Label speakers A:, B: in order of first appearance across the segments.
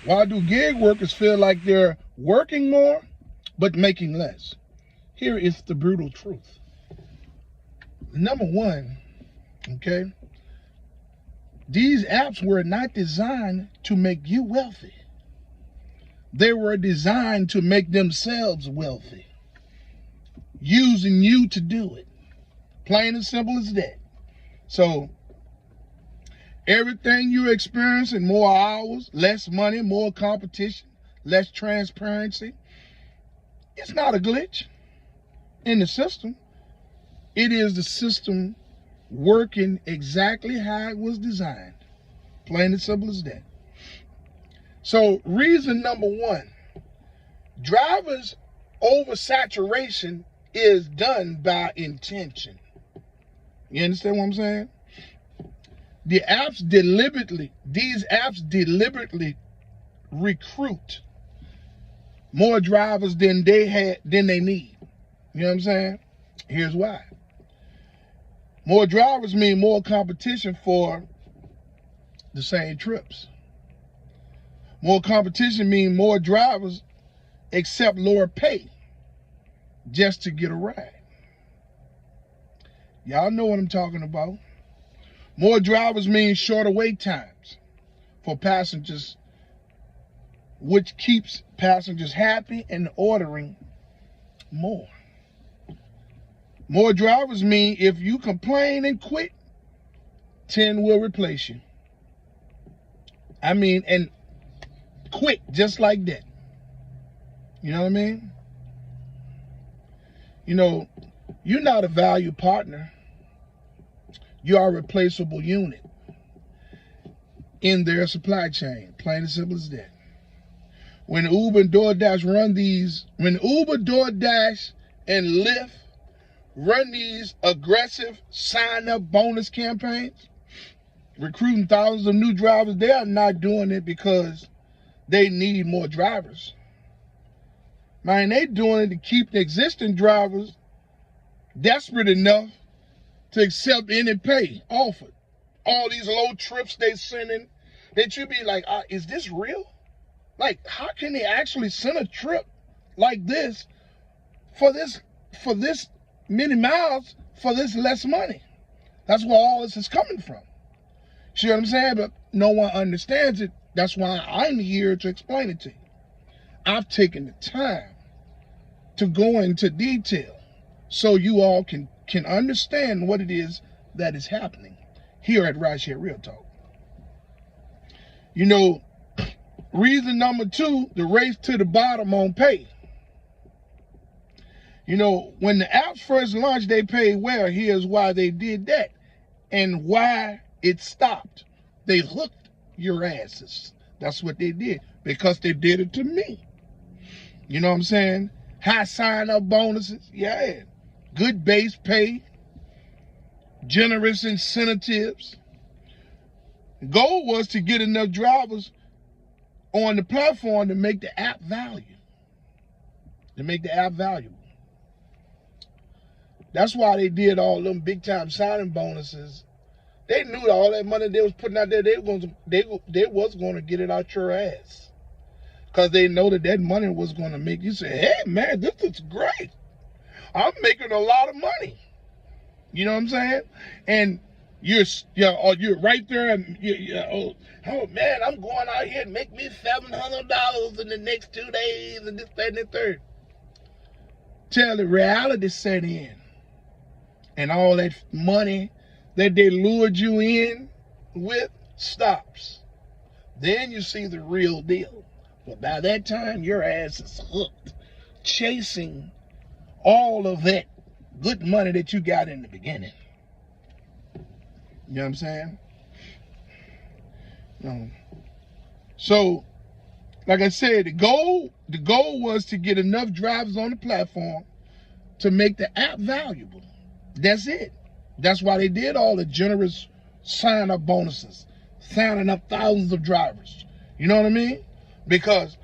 A: Why do gig workers feel like they're working more but making less? Here is the brutal truth. Number one, okay, these apps were not designed to make you wealthy. They were designed to make themselves wealthy, using you to do it. Plain and simple as that. So, everything you're experiencing, more hours, less money, more competition, less transparency, it's not a glitch in the system. It is the system working exactly how it was designed. Plain and simple as that. So, reason number one, drivers' oversaturation is done by intention. You understand what I'm saying? These apps deliberately recruit more drivers than they need. You know what I'm saying? Here's why. More drivers mean more competition for the same trips. More competition means more drivers accept lower pay just to get a ride. Y'all know what I'm talking about. More drivers mean shorter wait times for passengers, which keeps passengers happy and ordering more. More drivers mean if you complain and quit, 10 will replace you. I mean, and quick, just like that. You know what I mean? You know, you're not a valued partner. You are a replaceable unit in their supply chain. Plain and simple as that. When Uber and DoorDash and Lyft run these aggressive sign-up bonus campaigns, recruiting thousands of new drivers, they are not doing it because they need more drivers. Man, they doing it to keep the existing drivers desperate enough to accept any pay offered. All these low trips they sending, that you be like, is this real? Like, how can they actually send a trip like this for this many miles for this less money? That's where all this is coming from. See what I'm saying? But no one understands it. That's why I'm here to explain it to you. I've taken the time to go into detail so you all can understand what it is that is happening here at Rideshare Real Talk. You know, reason number two, the race to the bottom on pay. You know, when the apps first launched, they paid well. Here's why they did that and why it stopped. They hooked your asses. That's what they did, because they did it to me. You know what I'm saying? High sign-up bonuses, yeah. Good base pay, generous incentives. The goal was to get enough drivers on the platform to make the app valuable. That's why they did all them big time signing bonuses. They knew all that money they was putting out there, they was going to get it out your ass. Because they know that money was going to make you say, hey man, this is great. I'm making a lot of money. You know what I'm saying? And you're right there and oh man, I'm going out here and make me $700 in the next 2 days and this, that, and the third. Till the reality set in and all that money that they lured you in with stops. Then you see the real deal. But by that time, your ass is hooked, chasing all of that good money that you got in the beginning. You know what I'm saying? So, like I said, the goal was to get enough drivers on the platform to make the app valuable. That's it. That's why they did all the generous sign-up bonuses, signing up thousands of drivers. You know what I mean? Because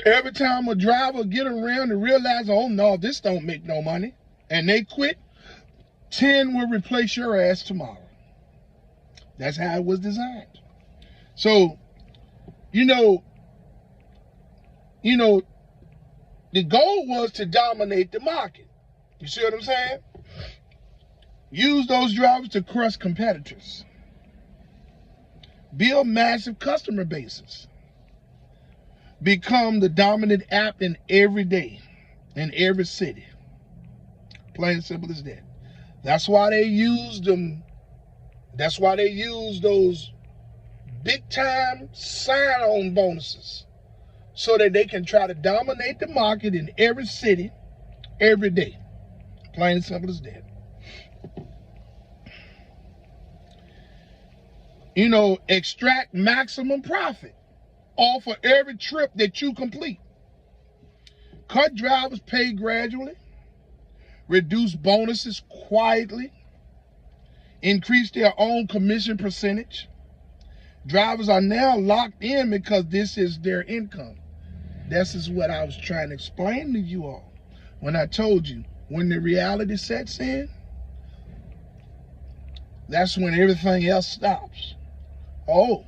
A: every time a driver get around and realize, oh no, this don't make no money, and they quit, 10 will replace your ass tomorrow. That's how it was designed. So, you know, you know, the goal was to dominate the market. You see what I'm saying? Use those drivers to crush competitors. Build massive customer bases. Become the dominant app in every day, in every city. Plain and simple as that. That's why they use them. That's why they use those big time sign-on bonuses, so that they can try to dominate the market in every city, every day. Plain and simple as that. You know, extract maximum profit off of every trip that you complete. Cut drivers' pay gradually. Reduce bonuses quietly. Increase their own commission percentage. Drivers are now locked in because this is their income. This is what I was trying to explain to you all when I told you, when the reality sets in, that's when everything else stops. Oh,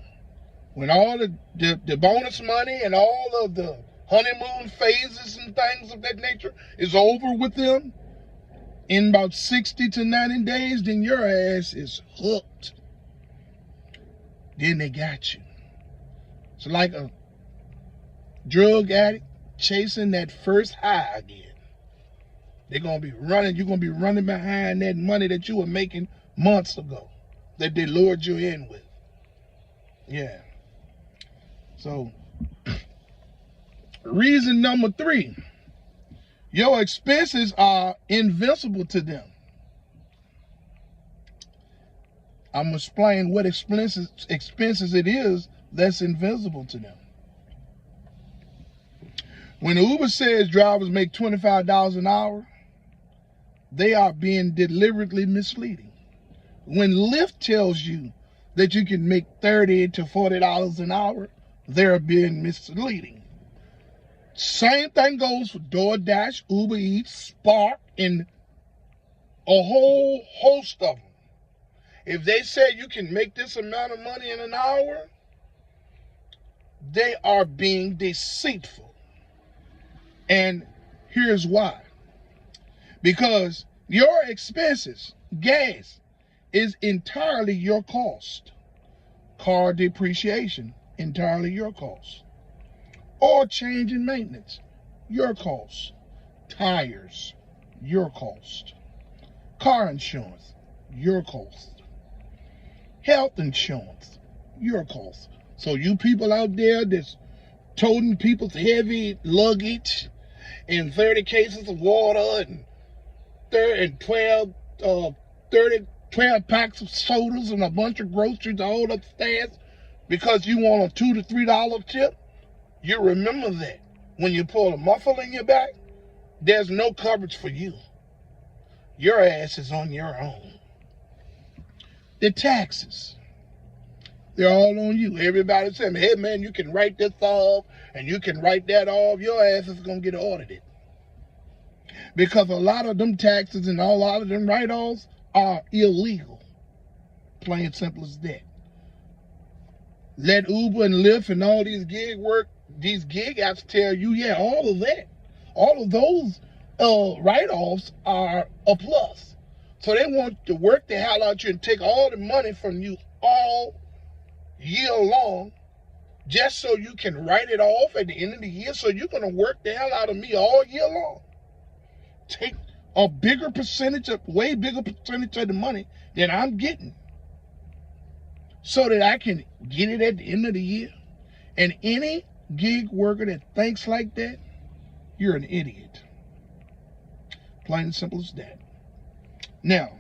A: when all the bonus money and all of the honeymoon phases and things of that nature is over with them in about 60 to 90 days, then your ass is hooked. Then they got you. It's like a drug addict chasing that first high again. They're going to be running. You're going to be running behind that money that you were making months ago that they lured you in with. Yeah. So, reason number 3, your expenses are invincible to them. I'm going to explain what expenses it is that's invincible to them. When Uber says drivers make $25 an hour, they are being deliberately misleading. When Lyft tells you that you can make $30 to $40 an hour, they're being misleading. Same thing goes for DoorDash, Uber Eats, Spark, and a whole host of them. If they say you can make this amount of money in an hour, they are being deceitful. And here's why. Because your expenses, gas, is entirely your cost. Car depreciation, entirely your cost. Oil change and maintenance, your cost. Tires, your cost. Car insurance, your cost. Health insurance, your cost. So you people out there that's toting people's heavy luggage and 30 cases of water and 12 packs of sodas and a bunch of groceries all upstairs because you want a $2 to $3 tip, you remember that when you pull a muffle in your back, there's no coverage for you. Your ass is on your own. The taxes, they're all on you. Everybody saying, hey man, you can write this off and you can write that off. Your ass is going to get audited. Because a lot of them taxes and a lot of them write-offs are illegal. Plain and simple as that. Let Uber and Lyft and all these gig apps tell you, yeah, all of that, all of those write-offs are a plus. So they want to work the hell out you and take all the money from you all year long just so you can write it off at the end of the year. So you're going to work the hell out of me all year long. Take a bigger percentage, way bigger percentage of the money than I'm getting so that I can get it at the end of the year. And any gig worker that thinks like that, you're an idiot. Plain and simple as that. Now,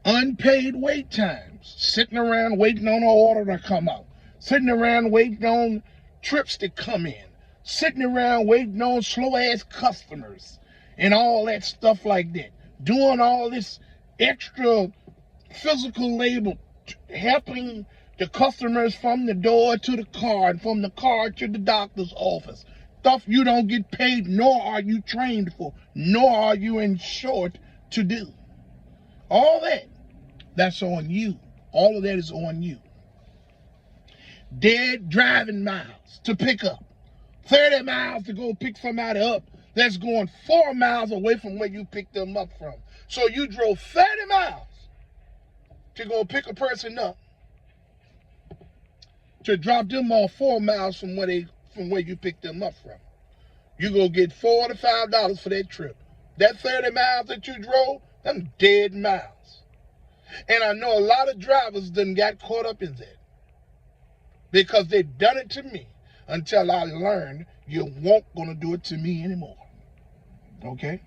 A: unpaid wait times, sitting around waiting on an order to come out, sitting around waiting on trips to come in, sitting around waiting on slow-ass customers and all that stuff like that, doing all this extra physical labor, helping the customers from the door to the car and from the car to the doctor's office. Stuff you don't get paid, nor are you trained for, nor are you insured to do. All that, that's on you. All of that is on you. dead driving miles to pick up. 30 miles to go pick somebody up that's going 4 miles away from where you picked them up from. So you drove 30 miles to go pick a person up to drop them off 4 miles from where you picked them up from. You go get $4 to $5 for that trip. That 30 miles that you drove, them dead miles. And I know a lot of drivers done got caught up in that because they done it to me until I learned you won't gonna do it to me anymore. Okay?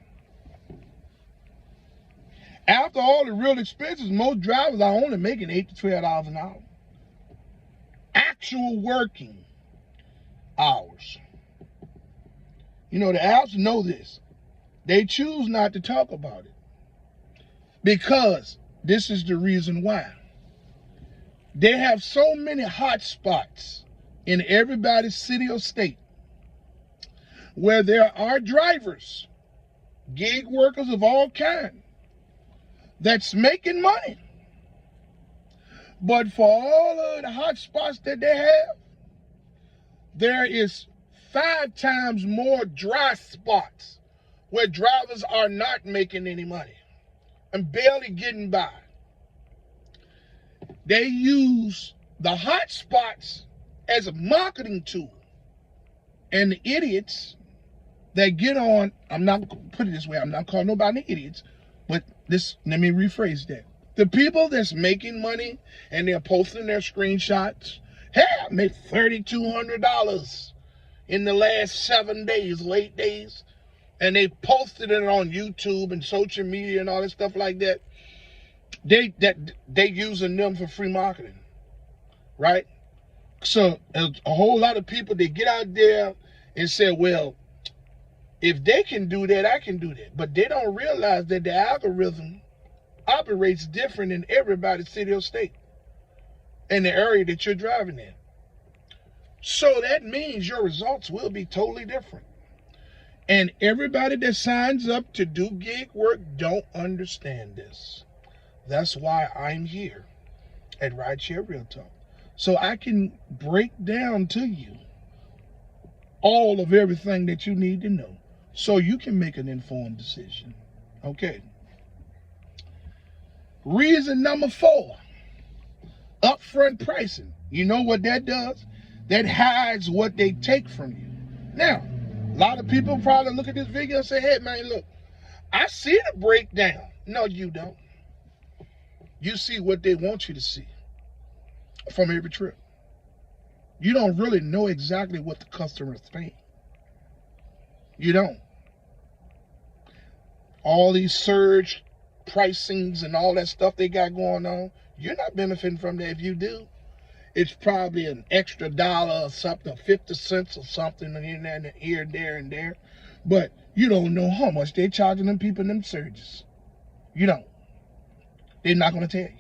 A: After all the real expenses, most drivers are only making $8 to $12 an hour. Actual working hours. You know, the apps know this. They choose not to talk about it because this is the reason why. They have so many hot spots in everybody's city or state where there are drivers, gig workers of all kinds, that's making money. But for all of the hot spots that they have, there is 5 times more dry spots where drivers are not making any money and barely getting by. They use the hot spots as a marketing tool. And the idiots that get on, I'm not put it this way, I'm not calling nobody idiots, but let me rephrase that. The people that's making money and they're posting their screenshots, hey, I made $3,200 in the last 7 days, 8 days, and they posted it on YouTube and social media and all that stuff like that. They using them for free marketing, right? So a whole lot of people, they get out there and say, well, if they can do that, I can do that. But they don't realize that the algorithm operates different in everybody's city or state in the area that you're driving in. So that means your results will be totally different. And everybody that signs up to do gig work don't understand this. That's why I'm here at Rideshare Real Talk. So I can break down to you all of everything that you need to know so you can make an informed decision. Okay. Reason number 4, upfront pricing. You know what that does? That hides what they take from you. Now, a lot of people probably look at this video and say, hey man, look, I see the breakdown. No, you don't. You see what they want you to see from every trip. You don't really know exactly what the customer is paying. You don't. All these surge pricings and all that stuff they got going on, you're not benefiting from that. If you do, it's probably an extra $1 or something, 50 cents or something here, there, and there. But you don't know how much they're charging them people in them surges. You don't. They're not going to tell you.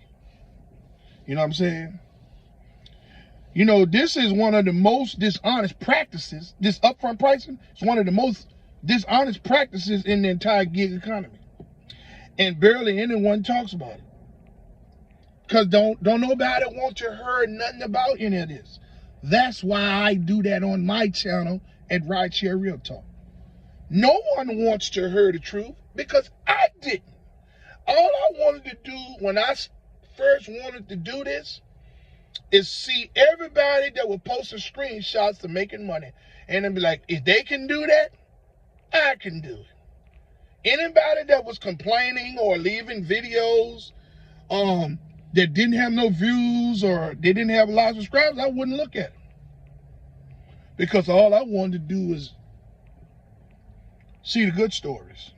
A: You know what I'm saying? You know, this is one of the most dishonest practices. This upfront pricing is one of the most dishonest practices in the entire gig economy. And barely anyone talks about it. Because don't nobody want to hear nothing about any of this. That's why I do that on my channel at Rideshare Real Talk. No one wants to hear the truth because I didn't. All I wanted to do when I first wanted to do this is see everybody that was posting screenshots of making money. And then be like, if they can do that, I can do it. Anybody that was complaining or leaving videos that didn't have no views or they didn't have a lot of subscribers, I wouldn't look at them. Because all I wanted to do was see the good stories.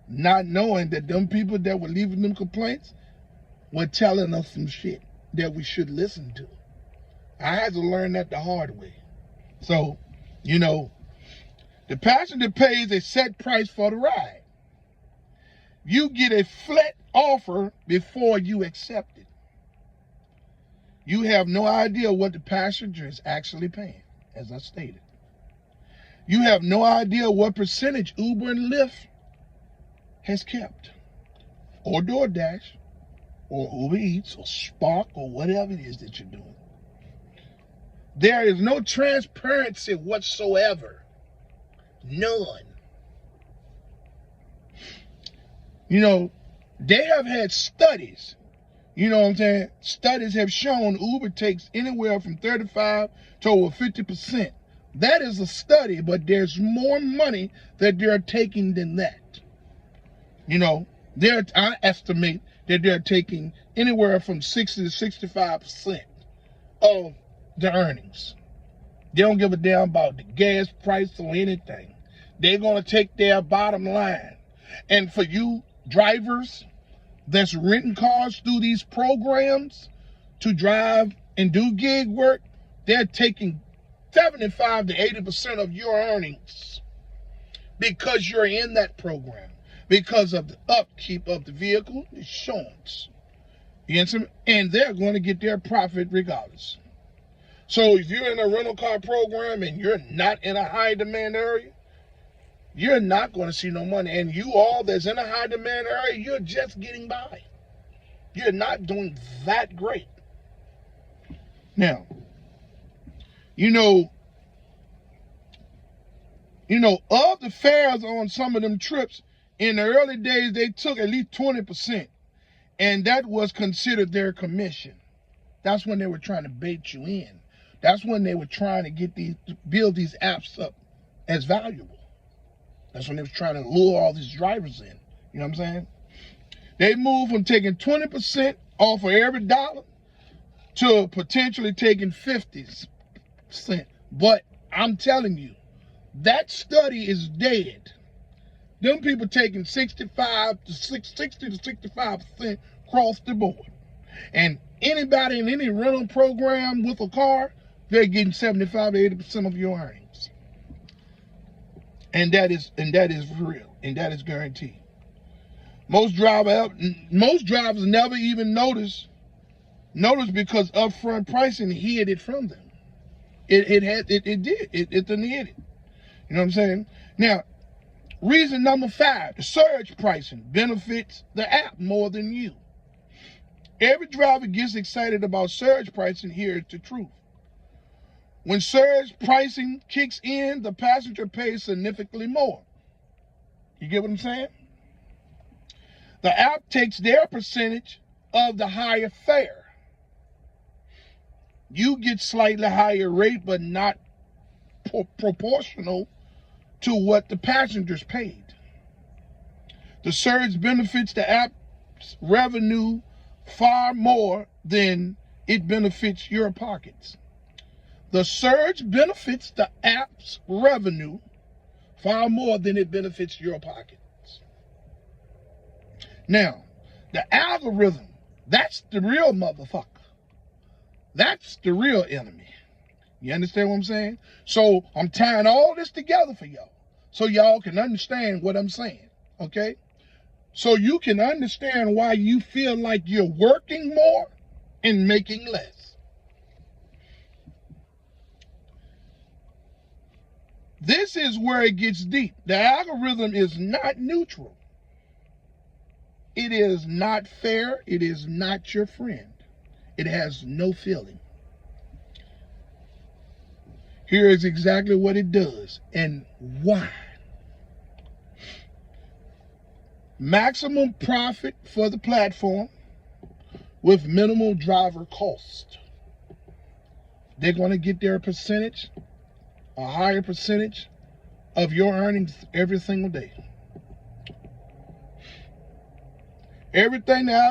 A: Not knowing that them people that were leaving them complaints were telling us some shit that we should listen to. I had to learn that the hard way. So, you know, the passenger pays a set price for the ride. You get a flat offer before you accept it. You have no idea what the passenger is actually paying, as I stated. You have no idea what percentage Uber and Lyft has kept, or DoorDash, or Uber Eats, or Spark, or whatever it is that you're doing. There is no transparency whatsoever. None. You know, they have had studies. You know what I'm saying? Studies have shown Uber takes anywhere from 35 to over 50%. That is a study, but there's more money that they're taking than that. You know, I estimate that they're taking anywhere from 60 to 65% of the earnings. They don't give a damn about the gas price or anything. They're going to take their bottom line. And for you drivers that's renting cars through these programs to drive and do gig work, they're taking 75 to 80% of your earnings because you're in that program, because of the upkeep of the vehicle, insurance. You understand? And they're going to get their profit regardless. So if you're in a rental car program and you're not in a high demand area, you're not going to see no money. And you all that's in a high demand area, you're just getting by. You're not doing that great. Now, you know, of the fares on some of them trips, in the early days, they took at least 20%. And that was considered their commission. That's when they were trying to bait you in. That's when they were trying to build these apps up as valuable. That's when they were trying to lure all these drivers in. You know what I'm saying? They moved from taking 20% off of every dollar to potentially taking 50%. But I'm telling you, that study is dead. Them people taking 60 to 65% across the board. And anybody in any rental program with a car, they're getting 75 to 80% of your earnings. And that is real, and that is guaranteed. Most drivers never even notice because upfront pricing hid it from them. It didn't hid it. You know what I'm saying? Now, reason number 5, the surge pricing benefits the app more than you. Every driver gets excited about surge pricing. Here's the truth. When surge pricing kicks in, the passenger pays significantly more. You get what I'm saying? The app takes their percentage of the higher fare. You get slightly higher rate, but not proportional to what the passengers paid. The surge benefits the app's revenue far more than it benefits your pockets. The surge benefits the app's revenue far more than it benefits your pockets. Now, the algorithm, that's the real motherfucker. That's the real enemy. You understand what I'm saying? So I'm tying all this together for y'all so y'all can understand what I'm saying, okay? So you can understand why you feel like you're working more and making less. This is where it gets deep. The algorithm is not neutral. It is not fair. It is not your friend. It has no feeling. Here is exactly what it does and why. Maximum profit for the platform with minimal driver cost. They're going to get their percentage, a higher percentage of your earnings every single day. Everything that